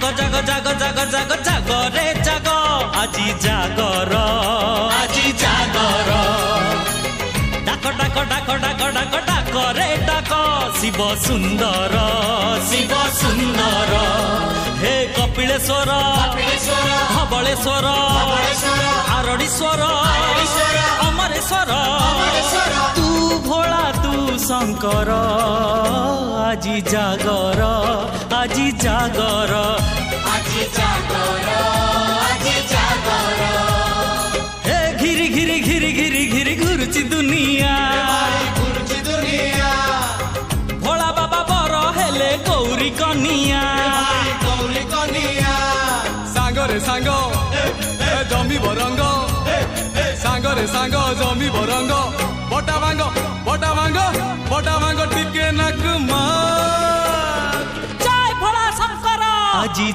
জাগ জাগ জাগ জাগ জাগ জাগ রে জাগ আজি জাগর আজি জাগর ডাক ডাক ডাক ডাক ডাক ডাক রে ডাক শিব সুন্দর শিব সুন্দর হে কপিলেশ্বর ধবলেশ্বর আরড়ীশ্বর অমরেশ্বর তু ভোলা তু শঙ্কর আজি জাগর আজি জাগর আজি জাগর আজি জাগর হে ঘিরি ঘিরি ঘিরি ঘিরি ঘিরি ঘুরছি দুনিয়া ভোলা বাবা বড় হেলে গৌরী কনিয়া সাগরে সাঙ্গ জমি বরঙ্গ সাগরে সাঙ্গ জমি বরঙ্গ বটা ভাঙ্গ বটা ভাঙ্গ বটা ভাঙ্গ টিকে নাক মা জয় ভোলা শঙ্কর আজি